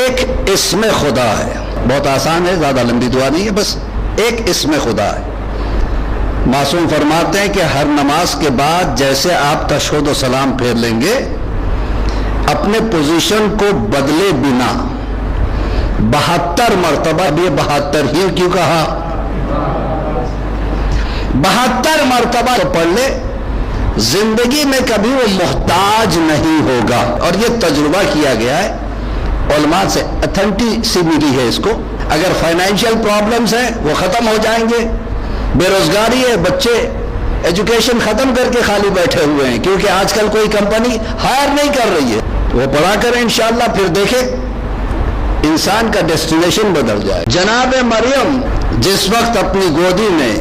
ایک اسم خدا ہے، بہت آسان ہے، زیادہ لمبی دعا نہیں ہے، بس ایک اسم خدا ہے۔ معصوم فرماتے ہیں کہ ہر نماز کے بعد جیسے آپ تشہد و سلام پھیر لیں گے، اپنے پوزیشن کو بدلے بنا 72 مرتبہ، یہ 72 ہی کیوں کہا، 72 مرتبہ تو پڑھ لے، زندگی میں کبھی وہ محتاج نہیں ہوگا۔ اور یہ تجربہ کیا گیا ہے علماء سے، اتھینٹیسی ملی ہے اس کو۔ اگر فائنینشیل پرابلمز ہیں وہ ختم ہو جائیں گے، بے روزگاری ہے، بچے ایجوکیشن ختم کر کے خالی بیٹھے ہوئے ہیں کیونکہ آج کل کوئی کمپنی ہائر نہیں کر رہی ہے، وہ پڑھا کریں انشاءاللہ، پھر دیکھیں انسان کا ڈیسٹینیشن بدل جائے۔ جناب مریم جس وقت اپنی گودی میں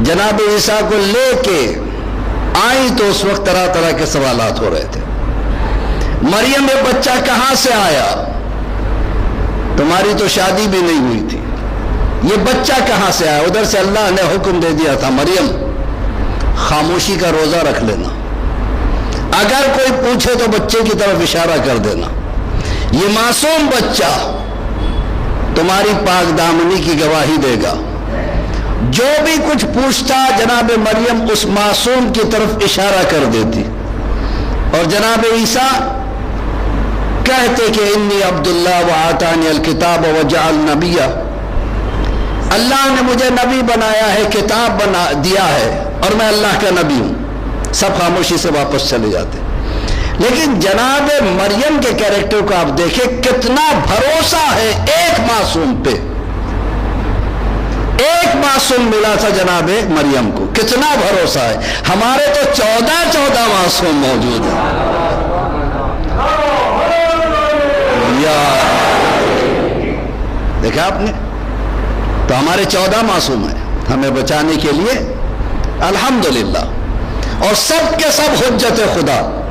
جناب عیسیٰ کو لے کے آئی تو اس وقت طرح طرح کے سوالات ہو رہے تھے۔ مریم یہ بچہ کہاں سے آیا؟ تمہاری تو شادی بھی نہیں ہوئی تھی، یہ بچہ کہاں سے آیا؟ ادھر سے اللہ نے حکم دے دیا تھا مریم خاموشی کا روزہ رکھ لینا، اگر کوئی پوچھے تو بچے کی طرف اشارہ کر دینا، یہ معصوم بچہ تمہاری پاک دامنی کی گواہی دے گا۔ جو بھی کچھ پوچھتا جناب مریم اس معصوم کی طرف اشارہ کر دیتی، اور جناب عیسیٰ کہتے کہ انی عبداللہ وآتانی الکتاب وجعلنی نبیا، اللہ نے مجھے نبی بنایا ہے، کتاب بنا دیا ہے اور میں اللہ کا نبی ہوں۔ سب خاموشی سے واپس چلے جاتے۔ لیکن جناب مریم کے کیریکٹر کو آپ دیکھیں، کتنا بھروسہ ہے ایک معصوم پہ۔ ایک معصوم ملا تھا جناب مریم کو، کتنا بھروسہ ہے۔ ہمارے تو 14 معصوم موجود ہیں۔ دیکھا آپ نے، تو ہمارے 14 معصوم ہیں ہمیں بچانے کے لیے، الحمدللہ۔ اور سب کے سب حجت خدا،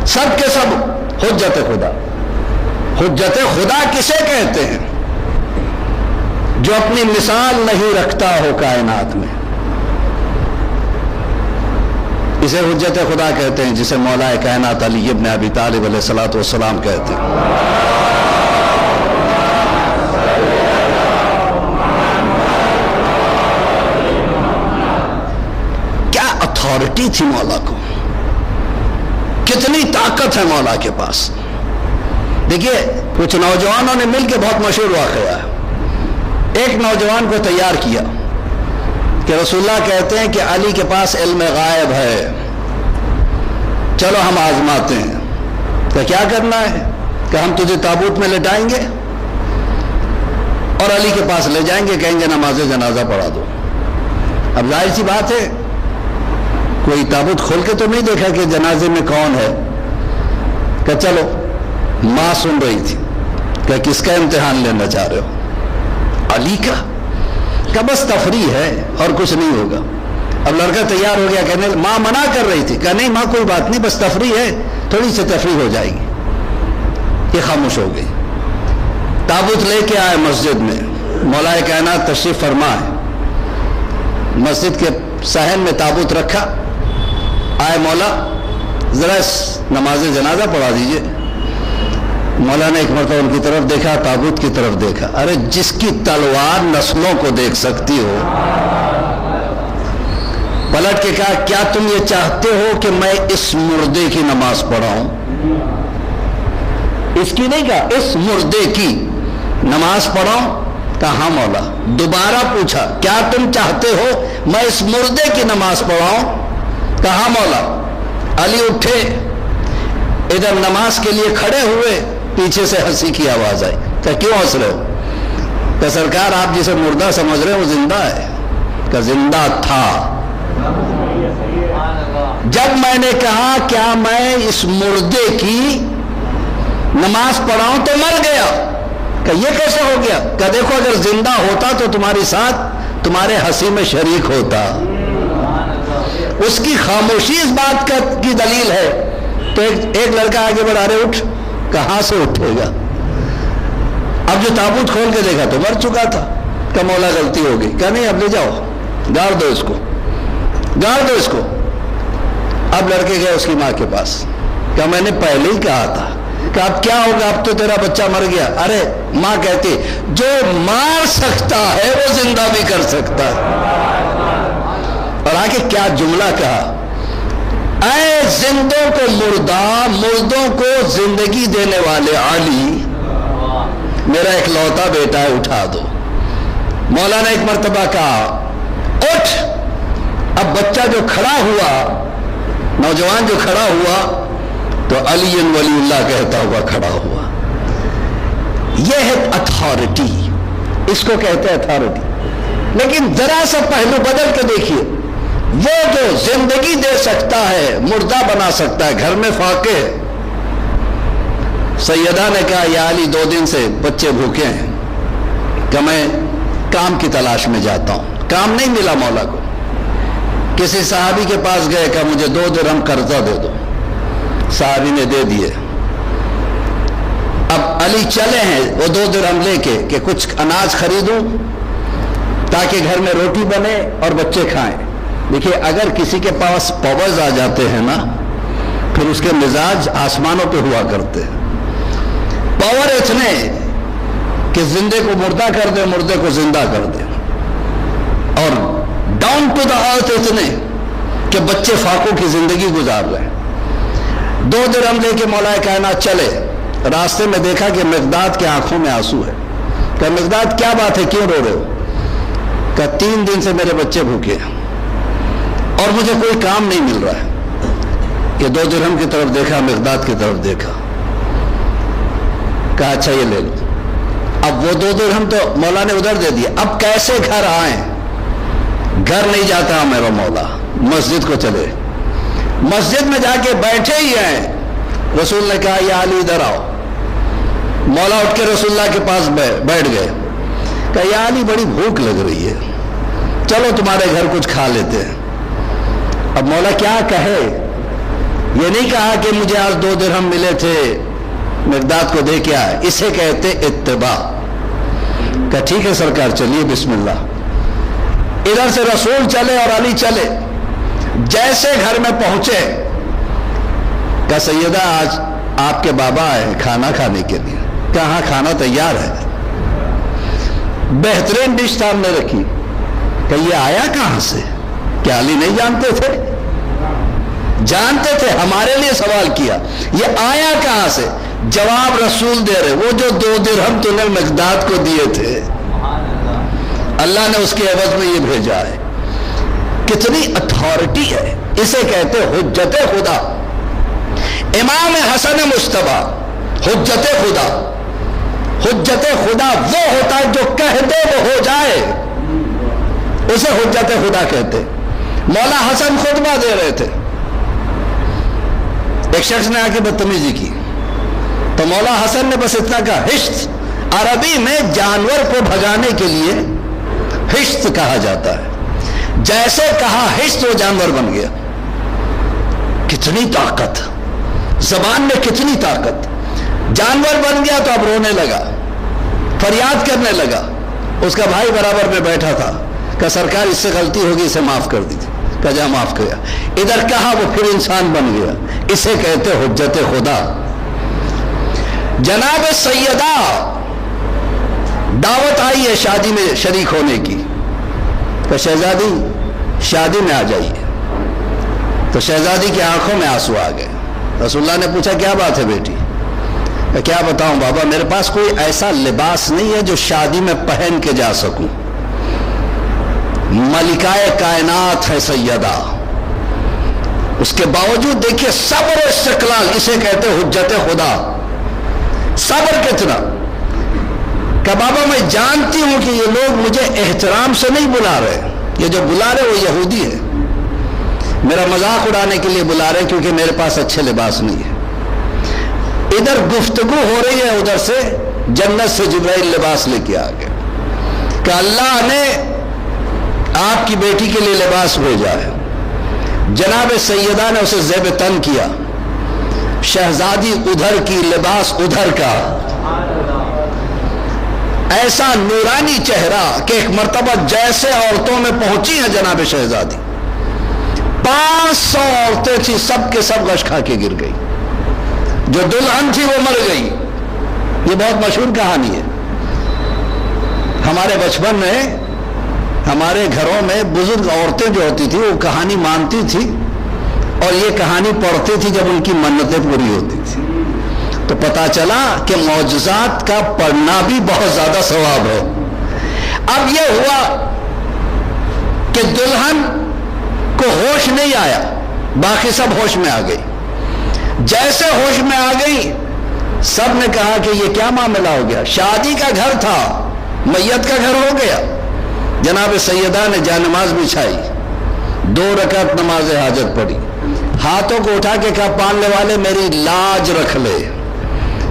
سب کے سب حجت خدا۔ حجت خدا کسے کہتے ہیں؟ جو اپنی مثال نہیں رکھتا ہو کائنات میں، اسے حجت خدا کہتے ہیں، جسے مولا کائنات علی ابن ابی طالب علیہ الصلوۃ والسلام کہتے ہیں۔ کیا اتھارٹی تھی مولا کو، کتنی طاقت ہے مولا کے پاس۔ دیکھیے کچھ نوجوانوں نے مل کے بہت مشہور واقعہ ہے، ایک نوجوان کو تیار کیا کہ رسول اللہ کہتے ہیں کہ علی کے پاس علم غائب ہے، چلو ہم آزماتے ہیں۔ تو کیا کرنا ہے کہ ہم تجھے تابوت میں لٹائیں گے اور علی کے پاس لے جائیں گے، کہیں گے نماز جنازہ پڑھا دو۔ اب ظاہر سی بات ہے کوئی تابوت کھول کے تو نہیں دیکھا کہ جنازے میں کون ہے، کہ چلو ماں سن رہی تھی کہ کس کا امتحان لینا چاہ رہے ہو؟ علی کا، کہ بس تفریح ہے اور کچھ نہیں ہوگا۔ اب لڑکا تیار ہو گیا، کہنے ماں منع کر رہی تھی، کہ نہیں ماں کوئی بات نہیں، بس تفریح ہے، تھوڑی سی تفریح ہو جائے گی۔ یہ خاموش ہو گئی۔ تابوت لے کے آئے مسجد میں، مولا کائنات تشریف فرما ہے، مسجد کے صحن میں تابوت رکھا، آئے مولا ذرا نماز جنازہ پڑھا دیجئے۔ مولا نے ایک مرتبہ ان کی طرف دیکھا، تابوت کی طرف دیکھا، ارے جس کی تلوار نسلوں کو دیکھ سکتی ہو، پلٹ کے کہا کیا تم یہ چاہتے ہو کہ میں اس مردے کی نماز پڑھاؤں؟ اس کی نہیں کہا، اس مردے کی نماز پڑھاؤں؟ کہا ہاں مولا۔ دوبارہ پوچھا کیا تم چاہتے ہو میں اس مردے کی نماز پڑھاؤں؟ کہا ہاں مولا۔ علی اٹھے، ادھر نماز کے لیے کھڑے ہوئے، پیچھے سے ہنسی کی آواز آئی، کہ کیوں ہنس رہے ہو؟ کہ سرکار آپ جسے مردہ سمجھ رہے ہیں وہ زندہ ہے۔ کہ زندہ تھا، جب میں نے کہا کیا میں اس مردے کی نماز پڑھاؤں تو مر گیا۔ کہ یہ کیسے ہو گیا؟ کہ دیکھو اگر زندہ ہوتا تو تمہاری ساتھ تمہارے ہنسی میں شریک ہوتا۔ اس کی خاموشی اس بات کی دلیل ہے۔ تو ایک لڑکا آگے بڑھا رہے، اٹھ، کہاں سے اٹھے گا؟ اب جو تابوت کھول کے دیکھا تو مر چکا تھا۔ کہ مولا غلطی ہو گئی، کہ نہیں اب لے جاؤ، گاڑ دو اس کو، گاڑ دو اس کو۔ اب لڑکے گئے اس کی ماں کے پاس، کہ میں نے پہلے ہی کہا تھا کہ اب کیا ہوگا، اب تو تیرا بچہ مر گیا. ارے ماں کہتی جو مار سکتا ہے وہ زندہ بھی کر سکتا ہے. اور آگے کیا جملہ کہا، اے زندوں کو مردہ، مردوں کو زندگی دینے والے علی، میرا ایک لوتا بیٹا ہے اٹھا دو. مولا نے ایک مرتبہ کہا اٹھ. اب بچہ جو کھڑا ہوا، نوجوان جو کھڑا ہوا تو علی ولی اللہ کہتا ہوا کھڑا ہوا. یہ ہے اتھارٹی، اس کو کہتے ہیں اتھارٹی. لیکن ذرا سا پہلو بدل کے دیکھیے، وہ جو زندگی دے سکتا ہے، مردہ بنا سکتا ہے، گھر میں فاقے ہے. سیدہ نے کہا یا علی 2 دن سے بچے بھوکے ہیں کہ میں کام کی تلاش میں جاتا ہوں. کام نہیں ملا مولا کو. کسی صحابی کے پاس گئے کہ مجھے 2 درہم قرضہ دے دو. صحابی نے دے دیے. اب علی چلے ہیں وہ 2 درہم لے کے کہ کچھ اناج خریدوں تاکہ گھر میں روٹی بنے اور بچے کھائیں. دیکھیے اگر کسی کے پاس پاورز آ جاتے ہیں نا، پھر اس کے مزاج آسمانوں پہ ہوا کرتے ہیں. پاور اتنے کہ زندے کو مردہ کر دے، مردے کو زندہ کر دے. اور ڈاؤن ٹو دا ارتھ اتنے کہ بچے فاقوں کی زندگی گزار رہے ہیں. 2 درہم لے کے مولا کائنات چلے. راستے میں دیکھا کہ مقداد کے آنکھوں میں آنسو ہے. کہ مقداد کیا بات ہے، کیوں رو رہے ہو؟ کہ 3 دن سے میرے بچے بھوکے ہیں اور مجھے کوئی کام نہیں مل رہا ہے. یہ 2 درہم کی طرف دیکھا، مقداد کی طرف دیکھا، کہا اچھا یہ لے لو. اب وہ 2 درہم تو مولا نے ادھر دے دیا. اب کیسے گھر آئیں؟ گھر نہیں جاتا میرا مولا، مسجد کو چلے. مسجد میں جا کے بیٹھے ہی ہیں، رسول نے کہا یا علی ادھر آؤ. مولا اٹھ کے رسول اللہ کے پاس بیٹھ گئے. کہا یا علی بڑی بھوک لگ رہی ہے، چلو تمہارے گھر کچھ کھا لیتے ہیں. اب مولا کیا کہے؟ یہ نہیں کہا کہ مجھے آج 2 درہم ملے تھے مقداد کو دے کے آئے. اسے کہتے اتباع. کہا ٹھیک ہے سرکار چلیے بسم اللہ. ادھر سے رسول چلے اور علی چلے. جیسے گھر میں پہنچے کہا سیدہ آج آپ کے بابا آئے کھانا کھانے کے لیے. کہا کھانا تیار ہے. بہترین ڈش سامنے رکھی. کہ یہ آیا کہاں سے؟ کیا علی نہیں جانتے تھے؟ جانتے تھے، ہمارے لیے سوال کیا یہ آیا کہاں سے. جواب رسول دے رہے، وہ جو 2 درہم تو نے مقداد کو دیے تھے اللہ نے اس کے عوض میں یہ بھیجا ہے. کتنی اتھارٹی ہے. اسے کہتے حجت خدا. امام حسن مجتبی حجت خدا. حجت خدا وہ ہوتا ہے جو کہہ دے وہ ہو جائے، اسے حجت خدا کہتے. مولا حسن خطبہ دے رہے تھے، ایک شخص نے آ کے بدتمیزی کی تو مولا حسن نے بس اتنا کہا ہشت. عربی میں جانور کو بھگانے کے لیے ہشت کہا جاتا ہے. جیسے کہا ہشت وہ جانور بن گیا. کتنی طاقت زبان میں، کتنی طاقت. جانور بن گیا تو اب رونے لگا، فریاد کرنے لگا. اس کا بھائی برابر میں بیٹھا تھا کہ سرکار اس سے غلطی ہوگی اسے معاف کر دیجیے. کہ جا معاف کیا. ادھر کہا وہ پھر انسان بن گیا. اسے کہتے حجت خدا. جناب سیدہ دعوت آئی ہے شادی میں شریک ہونے کی. کہ شہزادی شادی میں آ جائیے. تو شہزادی کی آنکھوں میں آنسو آ گئے. رسول اللہ نے پوچھا کیا بات ہے بیٹی؟ کہ کیا بتاؤں بابا، میرے پاس کوئی ایسا لباس نہیں ہے جو شادی میں پہن کے جا سکوں. ملکائے کائنات ہے سیدہ، اس کے باوجود دیکھیے صبر و استقلال. اسے کہتے حجت خدا. صبر کتنا. کہ بابا میں جانتی ہوں کہ یہ لوگ مجھے احترام سے نہیں بلا رہے، یہ جو بلا رہے وہ یہودی ہے، میرا مذاق اڑانے کے لیے بلا رہے کیونکہ میرے پاس اچھے لباس نہیں ہے. ادھر گفتگو ہو رہی ہے، ادھر سے جنت سے جبرائیل لباس لے کے آ گئے کہ اللہ نے آپ کی بیٹی کے لیے لباس بھیجا ہے. جناب سیدہ نے اسے زیب تن کیا. شہزادی ادھر کی، لباس ادھر کا. ایسا نورانی چہرہ کہ ایک مرتبہ جیسے عورتوں میں پہنچی ہیں جناب شہزادی، 500 عورتیں تھی، سب کے سب غش کھا کے گر گئی. جو دلہن تھی وہ مر گئی. یہ بہت مشہور کہانی ہے. ہمارے بچپن میں ہمارے گھروں میں بزرگ عورتیں جو ہوتی تھی وہ کہانی مانتی تھی اور یہ کہانی پڑھتی تھی جب ان کی منتیں پوری ہوتی تھی. تو پتا چلا کہ معجزات کا پڑھنا بھی بہت زیادہ ثواب ہے. اب یہ ہوا کہ دلہن کو ہوش نہیں آیا، باقی سب ہوش میں آ گئی. جیسے ہوش میں آ گئی سب نے کہا کہ یہ کیا معاملہ ہو گیا، شادی کا گھر تھا میت کا گھر ہو گیا. جناب سیدہ نے جانماز بچھائی، 2 رکعت نماز حاجت پڑھی، ہاتھوں کو اٹھا کے کہا پالنے والے میری لاج رکھ لے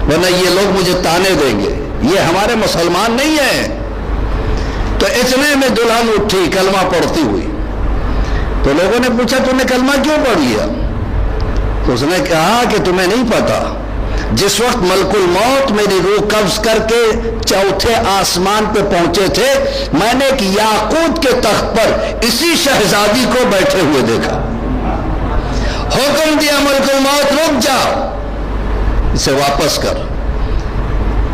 ورنہ یہ لوگ مجھے تانے دیں گے، یہ ہمارے مسلمان نہیں ہیں. تو اتنے میں دلہن اٹھی کلمہ پڑھتی ہوئی. تو لوگوں نے پوچھا تم نے کلمہ کیوں پڑھ لیا؟ تو اس نے کہا کہ تمہیں نہیں پتا، جس وقت ملک الموت میری روح قبض کر کے 4تھے آسمان پہ پہنچے تھے میں نے ایک یاقوت کے تخت پر اسی شہزادی کو بیٹھے ہوئے دیکھا. حکم دیا ملک الموت رک جا، اسے واپس کر.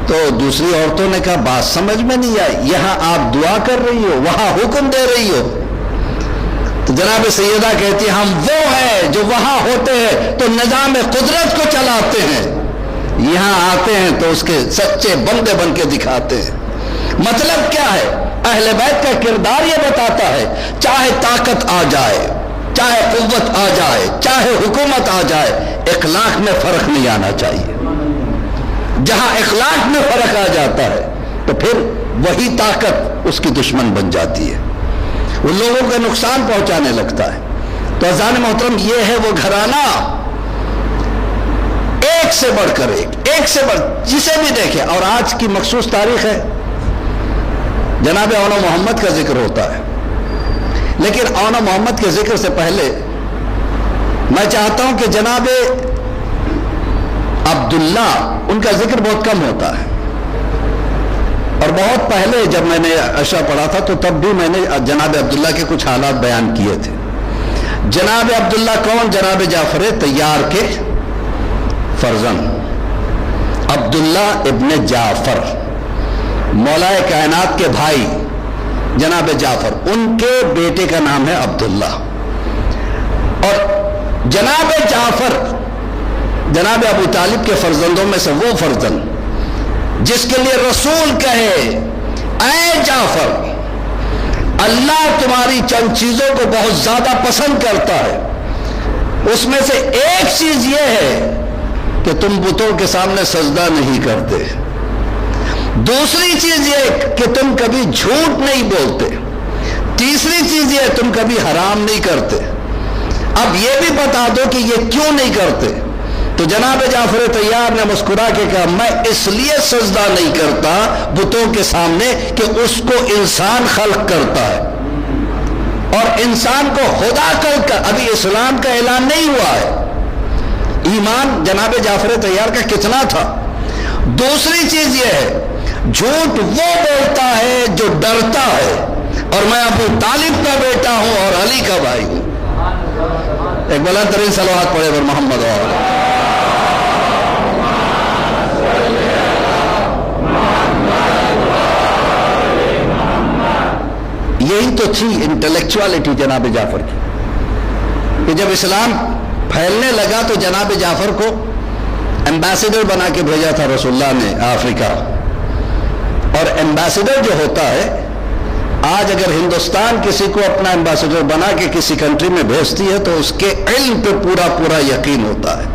تو دوسری عورتوں نے کہا بات سمجھ میں نہیں آئی، یہاں آپ دعا کر رہی ہو وہاں حکم دے رہی ہو. تو جناب سیدہ کہتی ہم وہ ہیں جو وہاں ہوتے ہیں تو نظام قدرت کو چلاتے ہیں، یہاں آتے ہیں تو اس کے سچے بندے بن کے دکھاتے ہیں. مطلب کیا ہے؟ اہل بیت کا کردار یہ بتاتا ہے چاہے طاقت آ جائے، چاہے قوت آ جائے، چاہے حکومت آ جائے، اخلاق میں فرق نہیں آنا چاہیے. جہاں اخلاق میں فرق آ جاتا ہے تو پھر وہی طاقت اس کی دشمن بن جاتی ہے، وہ لوگوں کا نقصان پہنچانے لگتا ہے. تو عزیزان محترم یہ ہے وہ گھرانہ، ایک سے بڑھ کر ایک سے بڑھ جسے بھی دیکھے. اور آج کی مخصوص تاریخ ہے، جناب اونا محمد کا ذکر ہوتا ہے، لیکن اونا محمد کے ذکر سے پہلے میں چاہتا ہوں کہ جناب عبداللہ ان کا ذکر بہت کم ہوتا ہے. اور بہت پہلے جب میں نے عشاء پڑھا تھا تو تب بھی میں نے جناب عبداللہ کے کچھ حالات بیان کیے تھے. جناب عبداللہ کون؟ جناب جعفر طیار کے فرزند عبداللہ ابن جعفر، مولا کائنات کے بھائی جناب جعفر، ان کے بیٹے کا نام ہے عبداللہ. اور جناب جعفر جناب ابو طالب کے فرزندوں میں سے وہ فرزند جس کے لیے رسول کہے اے جعفر اللہ تمہاری چند چیزوں کو بہت زیادہ پسند کرتا ہے، اس میں سے ایک چیز یہ ہے کہ تم بتوں کے سامنے سجدہ نہیں کرتے، دوسری چیز یہ کہ تم کبھی جھوٹ نہیں بولتے، تیسری چیز یہ تم کبھی حرام نہیں کرتے. اب یہ بھی بتا دو کہ یہ کیوں نہیں کرتے. تو جناب جعفر طیار نے مسکرا کے کہا میں اس لیے سجدہ نہیں کرتا بتوں کے سامنے کہ اس کو انسان خلق کرتا ہے اور انسان کو خدا کر ابھی اسلام کا اعلان نہیں ہوا ہے. ایمان جناب جعفر طیار کا کتنا تھا. دوسری چیز یہ ہے جھوٹ وہ بولتا ہے جو ڈرتا ہے، اور میں ابو طالب کا بیٹا ہوں اور علی کا بھائی ہوں. ایک بلند ترین صلوات پڑھے پر محمد اور یہی تو تھی انٹلیکچوالٹی جناب جعفر کی کہ جب اسلام پھیلنے لگا تو جناب جعفر کو ایمبیسیڈر بنا کے بھیجا تھا رسول اللہ نے افریقہ. اور ایمبیسیڈر جو ہوتا ہے آج اگر ہندوستان کسی کو اپنا ایمبیسیڈر بنا کے کسی کنٹری میں بھیجتی ہے تو اس کے علم پہ پورا یقین ہوتا ہے.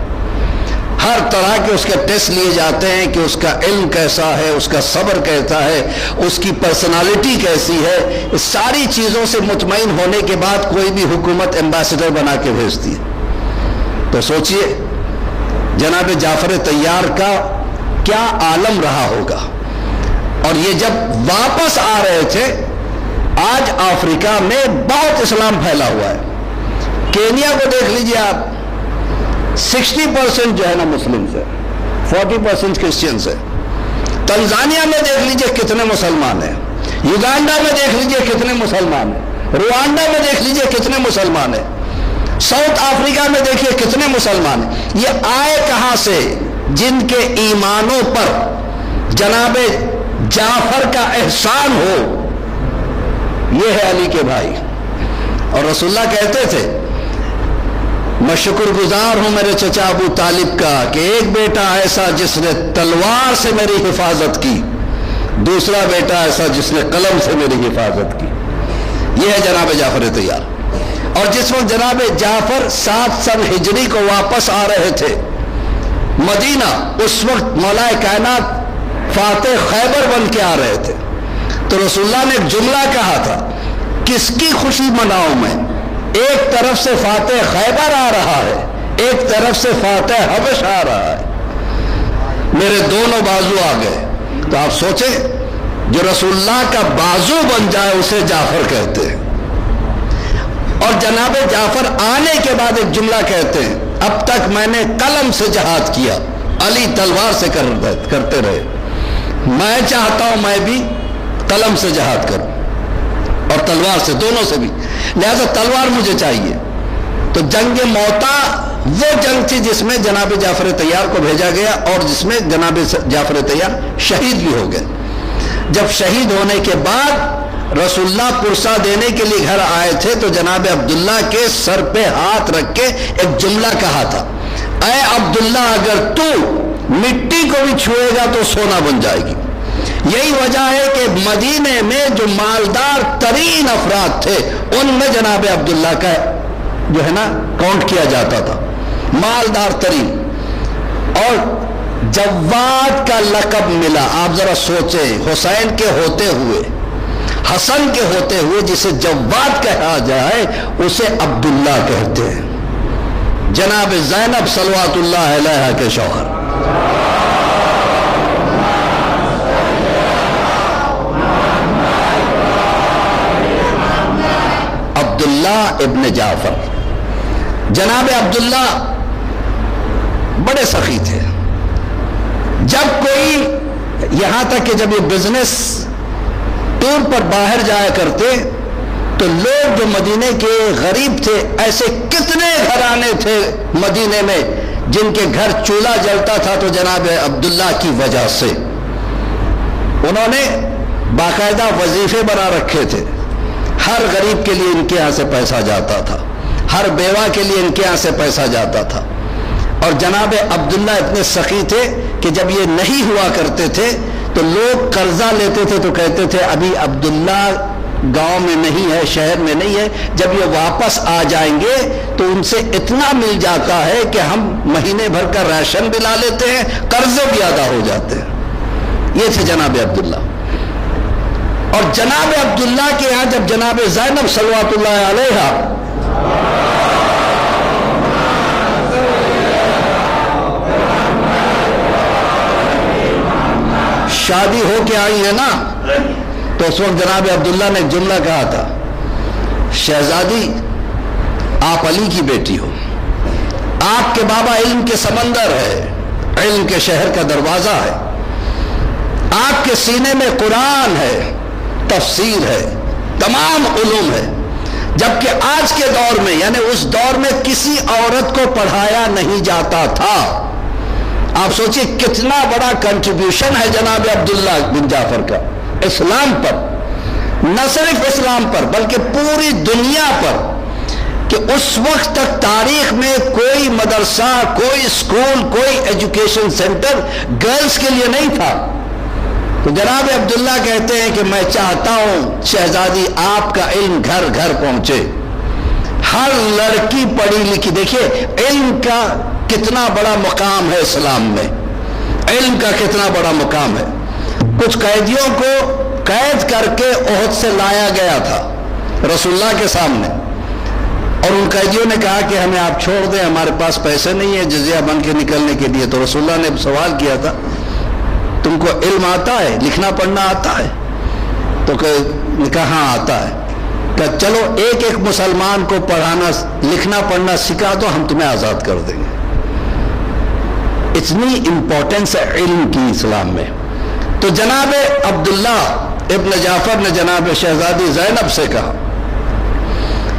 ہر طرح کے اس کے ٹیسٹ لیے جاتے ہیں کہ اس کا علم کیسا ہے، اس کا صبر کیسا ہے، اس کی پرسنالٹی کیسی ہے. اس ساری چیزوں سے مطمئن ہونے کے بعد کوئی بھی حکومت ایمبیسیڈر بنا کے بھیجتی ہے. تو سوچئے جناب جعفر طیار کا کیا عالم رہا ہوگا. اور یہ جب واپس آ رہے تھے، آج افریقہ میں بہت اسلام پھیلا ہوا ہے. کینیا کو دیکھ لیجئے آپ، 60% جو ہے نا مسلم سے، 40% کرسچن سے. تنزانیہ میں دیکھ لیجئے کتنے مسلمان ہیں، یوگانڈا میں دیکھ لیجئے کتنے مسلمان ہیں، روانڈا میں دیکھ لیجئے کتنے مسلمان ہیں، ساؤتھ افریقہ میں دیکھیے کتنے مسلمان ہیں. یہ آئے کہاں سے؟ جن کے ایمانوں پر جناب جعفر کا احسان ہو، یہ ہے علی کے بھائی۔ اور رسول اللہ کہتے تھے میں شکر گزار ہوں میرے چچا ابو طالب کا کہ ایک بیٹا ایسا جس نے تلوار سے میری حفاظت کی، دوسرا بیٹا ایسا جس نے قلم سے میری حفاظت کی۔ یہ ہے جناب جعفر طیار۔ اور جس وقت جناب جعفر 7 سن ہجری کو واپس آ رہے تھے مدینہ، اس وقت مولا کائنات فاتح خیبر بن کے آ رہے تھے، تو رسول اللہ نے ایک جملہ کہا تھا، کس کی خوشی مناؤں میں؟ ایک طرف سے فاتح خیبر آ رہا ہے، ایک طرف سے فاتح حبش آ رہا ہے، میرے دونوں بازو آ گئے۔ تو آپ سوچیں جو رسول اللہ کا بازو بن جائے اسے جعفر کہتے ہیں۔ اور جناب جعفر آنے کے بعد ایک جملہ کہتے ہیں، اب تک میں نے قلم سے جہاد کیا، علی تلوار سے کرتے رہے، میں چاہتا ہوں میں بھی قلم سے جہاد کروں اور تلوار سے، دونوں سے بھی، لہذا تلوار مجھے چاہیے۔ تو جنگ موتا وہ جنگ تھی جس میں جناب جعفر طیار کو بھیجا گیا اور جس میں جناب جعفر طیار شہید بھی ہو گئے۔ جب شہید ہونے کے بعد رسول اللہ پرسہ دینے کے لیے گھر آئے تھے تو جناب عبداللہ کے سر پہ ہاتھ رکھ کے ایک جملہ کہا تھا، اے عبداللہ اگر تو مٹی کو بھی چھوئے گا تو سونا بن جائے گی۔ یہی وجہ ہے کہ مدینے میں جو مالدار ترین افراد تھے ان میں جناب عبداللہ کا جو ہے نا کاؤنٹ کیا جاتا تھا، مالدار ترین۔ اور جواد کا لقب ملا، آپ ذرا سوچیں، حسین کے ہوتے ہوئے، حسن کے ہوتے ہوئے جسے جواد کہا جائے اسے عبداللہ کہتے ہیں، جناب زینب صلوات اللہ علیہا کے شوہر۔ عبداللہ ابن جعفر، جناب عبداللہ بڑے سخی تھے۔ جب کوئی یہاں تک کہ جب یہ بزنس ٹور پر باہر جایا کرتے تو لوگ جو مدینے کے غریب تھے، ایسے کتنے گھرانے تھے مدینے میں جن کے گھر چولہا جلتا تھا تو جناب عبداللہ کی وجہ سے انہوں نے باقاعدہ وظیفے بنا رکھے تھے، ہر غریب کے لیے ان کے یہاں سے پیسہ جاتا تھا، ہر بیوہ کے لیے ان کے یہاں سے پیسہ جاتا تھا۔ اور جناب عبداللہ اتنے سخی تھے کہ جب یہ نہیں ہوا کرتے تھے تو لوگ قرضہ لیتے تھے تو کہتے تھے ابھی عبداللہ گاؤں میں نہیں ہے، شہر میں نہیں ہے، جب یہ واپس آ جائیں گے تو ان سے اتنا مل جاتا ہے کہ ہم مہینے بھر کا راشن بھی لا لیتے ہیں، قرضے بھی ادا ہو جاتے ہیں۔ یہ تھے جناب عبداللہ۔ اور جناب عبداللہ کے یہاں جب جناب زینب صلوات اللہ علیہا شادی ہو کے آئی ہے نا، تو اس وقت جناب عبداللہ نے ایک جملہ کہا تھا، شہزادی آپ علی کی بیٹی ہو، آپ کے بابا علم کے سمندر ہے، علم کے شہر کا دروازہ ہے، آپ کے سینے میں قرآن ہے، تفسیر ہے، تمام علوم ہے، جبکہ آج کے دور میں یعنی اس دور میں کسی عورت کو پڑھایا نہیں جاتا تھا۔ آپ سوچئے کتنا بڑا کنٹریبیوشن ہے جناب عبداللہ بن جعفر کا اسلام پر، نہ صرف اسلام پر بلکہ پوری دنیا پر، کہ اس وقت تک تاریخ میں کوئی مدرسہ، کوئی اسکول، کوئی ایجوکیشن سینٹر گرلز کے لیے نہیں تھا۔ تو جناب عبداللہ کہتے ہیں کہ میں چاہتا ہوں شہزادی آپ کا علم گھر گھر پہنچے، ہر لڑکی پڑھی لکھی، دیکھیے علم کا کتنا بڑا مقام ہے اسلام میں، علم کا کتنا بڑا مقام ہے۔ کچھ قیدیوں کو قید کر کے احد سے لایا گیا تھا رسول اللہ کے سامنے، اور ان قیدیوں نے کہا کہ ہمیں آپ چھوڑ دیں، ہمارے پاس پیسے نہیں ہیں جزیہ بن کے نکلنے کے لیے۔ تو رسول اللہ نے سوال کیا تھا، تم کو علم آتا ہے، لکھنا پڑھنا آتا ہے؟ تو کہا ہاں آتا ہے۔ کہ چلو ایک ایک مسلمان کو پڑھانا لکھنا پڑھنا سکھا دو، ہم تمہیں آزاد کر دیں گے۔ اتنی امپورٹنس ہے علم کی اسلام میں۔ تو جناب عبداللہ ابن جعفر نے جناب شہزادی زینب سے کہا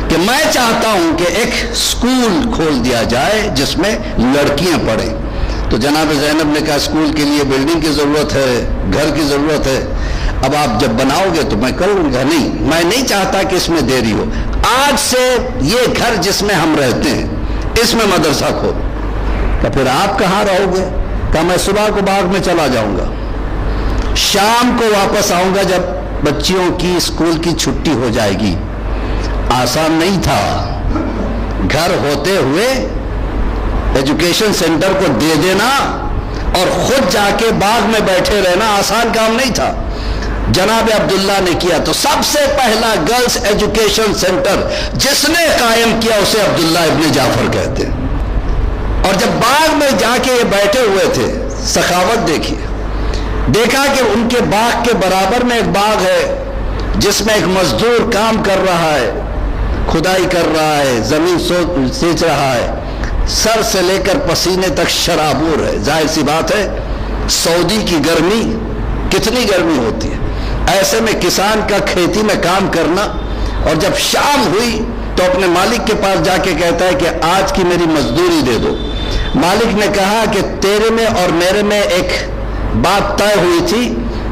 کہ میں چاہتا ہوں کہ ایک اسکول کھول دیا جائے جس میں لڑکیاں پڑھیں۔ تو جناب زینب نے کہا اسکول کے لیے بلڈنگ کی ضرورت ہے، گھر کی ضرورت ہے، اب آپ جب بناؤ گے تو میں کروں گا. نہیں، میں نہیں چاہتا کہ اس میں دیری ہو. آج سے یہ گھر جس میں ہم رہتے ہیں اس میں مدرسہ کھولو. کہ پھر آپ کہاں رہو گے؟ کہ میں صبح کو باغ میں چلا جاؤں گا، شام کو واپس آؤں گا جب بچیوں کی اسکول کی چھٹی ہو جائے گی. آسان نہیں تھا. گھر ہوتے ہوئے ایجوکیشن سینٹر کو دے دینا اور خود جا کے باغ میں بیٹھے رہنا آسان کام نہیں تھا. جناب عبداللہ نے کیا. تو سب سے پہلا گرلز ایجوکیشن سینٹر جس نے قائم کیا اسے عبداللہ ابن جعفر کہتے ہیں. اور جب باغ میں جا کے یہ بیٹھے ہوئے تھے، سخاوت دیکھیے، دیکھا کہ ان کے باغ کے برابر میں ایک باغ ہے جس میں ایک مزدور کام کر رہا ہے، کھدائی کر رہا ہے، زمین سینچ رہا ہے، سر سے لے کر پسینے تک شرابور ہے. ظاہر سی بات ہے سعودی کی گرمی کتنی گرمی ہوتی ہے. ایسے میں کسان کا کھیتی میں کام کرنا، اور جب شام ہوئی تو اپنے مالک کے پاس جا کے کہتا ہے کہ آج کی میری مزدوری دے دو. مالک نے کہا کہ تیرے میں اور میرے میں ایک بات طے ہوئی تھی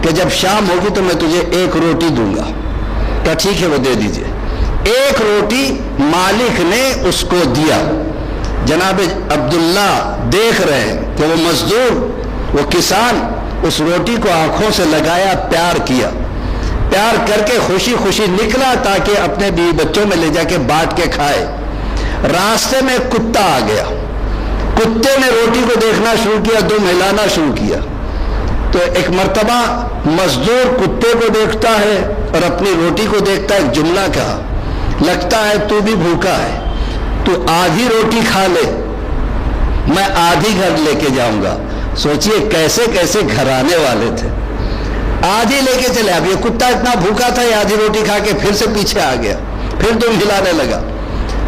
کہ جب شام ہوگی تو میں تجھے ایک روٹی دوں گا. کہا ٹھیک ہے وہ دے دیجئے. ایک روٹی مالک نے اس کو دیا. جناب عبداللہ دیکھ رہے ہیں کہ وہ مزدور، وہ کسان اس روٹی کو آنکھوں سے لگایا، پیار کیا، پیار کر کے خوشی خوشی نکلا تاکہ اپنے بیوی بچوں میں لے جا کے بانٹ کے کھائے. راستے میں ایک کتا آ گیا. کتے نے روٹی کو دیکھنا شروع کیا، دم ہلانا شروع کیا. تو ایک مرتبہ مزدور کتے کو دیکھتا ہے اور اپنی روٹی کو دیکھتا ہے. ایک جملہ کہا، لگتا ہے تو بھی بھوکا ہے، تو آدھی روٹی کھا لے، میں آدھی گھر لے کے جاؤں گا. سوچئے کیسے کیسے گھرانے والے تھے. آدھی لے کے چلے. اب یہ کتا اتنا بھوکا تھا، یہ آدھی روٹی کھا کے پھر سے پیچھے آ گیا، پھر دم ہلانے لگا.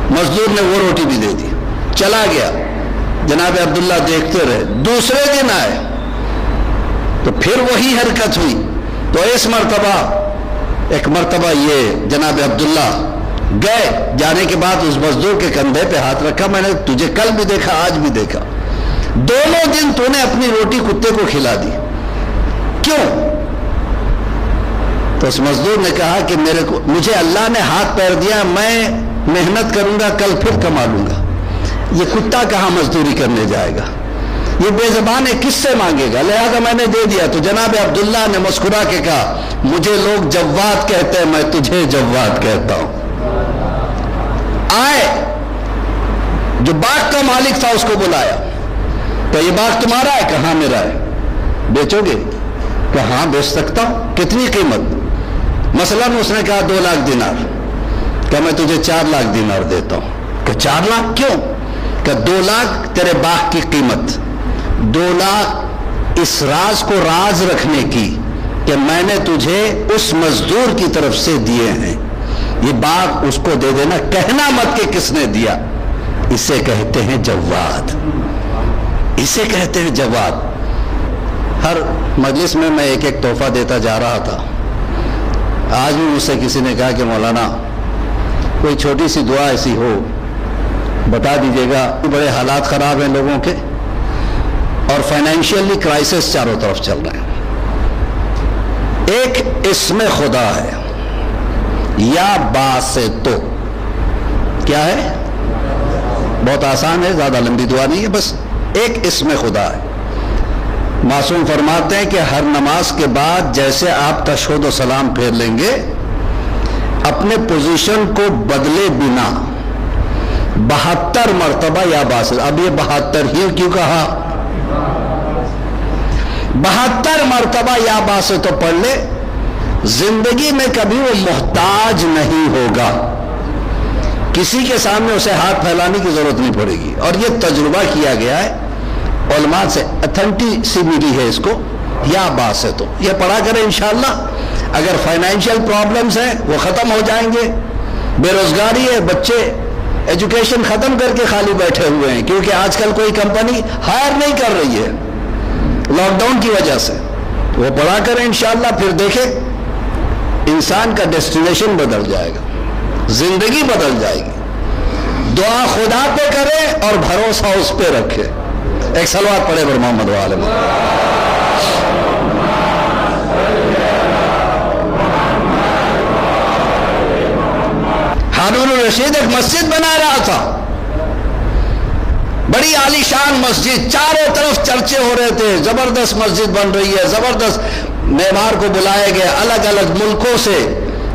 مزدور نے وہ روٹی بھی دے دی، چلا گیا. جناب عبداللہ دیکھتے رہے. دوسرے دن آئے تو پھر وہی حرکت ہوئی. تو اس مرتبہ ایک مرتبہ یہ جناب عبداللہ گئے. جانے کے بعد اس مزدور کے کندھے پہ ہاتھ رکھا. میں نے تجھے کل بھی دیکھا، آج بھی دیکھا، دونوں دن تو نے اپنی روٹی کتے کو کھلا دی، کیوں؟ تو اس مزدور نے کہا کہ مجھے اللہ نے ہاتھ پیر دیا، میں محنت کروں گا، کل پھر کما لوں گا. یہ کتا کہاں مزدوری کرنے جائے گا؟ یہ بے زبان ہے، کس سے مانگے گا؟ لہذا میں نے دے دیا. تو جناب عبداللہ نے مسکرا کے کہا مجھے لوگ جواد کہتے ہیں، میں تجھے جواد کہتا ہوں. آئے جو باغ کا مالک تھا اس کو بلایا. تو یہ باغ تمہارا ہے؟ کہاں میرا ہے. بیچو گے؟ کہ ہاں بیچ سکتا ہوں. کتنی قیمت؟ مثلاً اس نے کہا 2 لاکھ دینار. کہ میں تجھے 4 لاکھ دینار دیتا ہوں. کہ 4 لاکھ کیوں؟ کہ 2 لاکھ تیرے باغ کی قیمت، 2 لاکھ اس راز کو راز رکھنے کی کہ میں نے تجھے اس مزدور کی طرف سے دیے ہیں. یہ باغ اس کو دے دینا، کہنا مت کہ کس نے دیا. اسے کہتے ہیں جواد، اسے کہتے ہیں جواد. ہر مجلس میں میں ایک ایک تحفہ دیتا جا رہا تھا. آج بھی مجھ سے کسی نے کہا کہ مولانا کوئی چھوٹی سی دعا ایسی ہو بتا دیجیے گا. بڑے حالات خراب ہیں لوگوں کے اور فائنینشیلی کرائسس چاروں طرف چل رہے ہیں. ایک اسم خدا ہے یا باسطو. کیا ہے؟ بہت آسان ہے، زیادہ لمبی دعا نہیں ہے، بس ایک اسم خدا ہے. معصوم فرماتے ہیں کہ ہر نماز کے بعد جیسے آپ تشہد و سلام پھیر لیں گے، اپنے پوزیشن کو بدلے بنا 72 مرتبہ یا باسط. اب یہ 72 ہی کیوں کہا؟ 72 مرتبہ یا باسط تو پڑھ لے. زندگی میں کبھی وہ محتاج نہیں ہوگا، کسی کے سامنے اسے ہاتھ پھیلانے کی ضرورت نہیں پڑے گی. اور یہ تجربہ کیا گیا ہے علماء سے، اتھینٹسی ملی ہے اس کو. یا باسط یہ پڑھا کریں انشاءاللہ. اگر فائنینشیل پرابلمز ہیں وہ ختم ہو جائیں گے. بے روزگاری ہے، بچے ایجوکیشن ختم کر کے خالی بیٹھے ہوئے ہیں کیونکہ آج کل کوئی کمپنی ہائر نہیں کر رہی ہے لاک ڈاؤن کی وجہ سے. وہ پڑھا کریں انشاءاللہ، پھر دیکھیں انسان کا ڈیسٹینیشن بدل جائے گا، زندگی بدل جائے گی. دعا خدا پہ کرے اور بھروسہ اس پہ رکھے. ایک صلوات پڑھے بر محمد و آل محمد۔ ہارون الرشید ایک مسجد بنا رہا تھا، بڑی عالی شان مسجد، چاروں طرف چرچے ہو رہے تھے، زبردست مسجد بن رہی ہے، زبردست۔ معمار کو بلائے گئے، الگ الگ ملکوں سے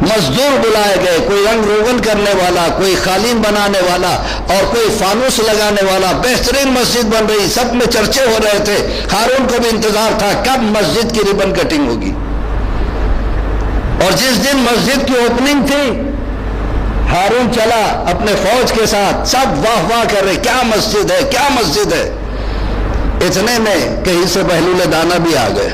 مزدور بلائے گئے، کوئی رنگ روغن کرنے والا، کوئی قالین بنانے والا اور کوئی فانوس لگانے والا، بہترین مسجد بن رہی، سب میں چرچے ہو رہے تھے۔ ہارون کو بھی انتظار تھا کب مسجد کی ریبن کٹنگ ہوگی، اور جس دن مسجد کی اوپننگ تھی ہارون چلا اپنے فوج کے ساتھ، سب واہ واہ کر رہے، کیا مسجد ہے، کیا مسجد ہے۔ اتنے میں کہیں سے بہلول دانا بھی آ گئے۔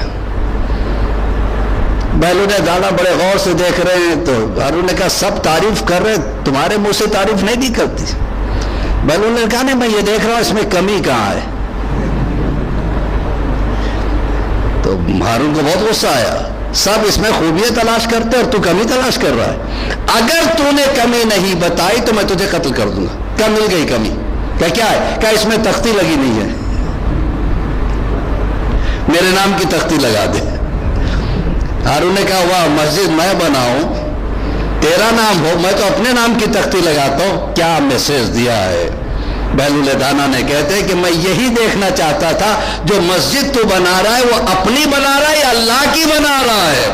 بہلول دانا بڑے غور سے دیکھ رہے ہیں تو ہارون نے کہا سب تعریف کر رہے، تمہارے منہ سے تعریف نہیں بھی کرتی۔ بہلول نے کہا نہیں، میں یہ دیکھ رہا ہوں اس میں کمی کہاں ہے۔ تو ہارون کو بہت غصہ آیا، سب اس میں خوبیاں تلاش کرتے اور تو کمی تلاش کر رہا ہے، اگر تو نے کمی نہیں بتائی تو میں تجھے قتل کر دوں گا۔ کیا مل گئی کمی؟ کیا ہے؟ کیا اس میں تختی لگی نہیں ہے؟ میرے نام کی تختی لگا دے۔ ہارون نے کہا واہ، مسجد میں بناؤں تیرا نام ہو، میں تو اپنے نام کی تختی لگاتا ہوں، کیا میسج دیا ہے۔ بہلول دانا نے کہتے ہیں کہ میں یہی دیکھنا چاہتا تھا جو مسجد تو بنا رہا ہے وہ اپنی بنا رہا ہے یا اللہ کی بنا رہا ہے۔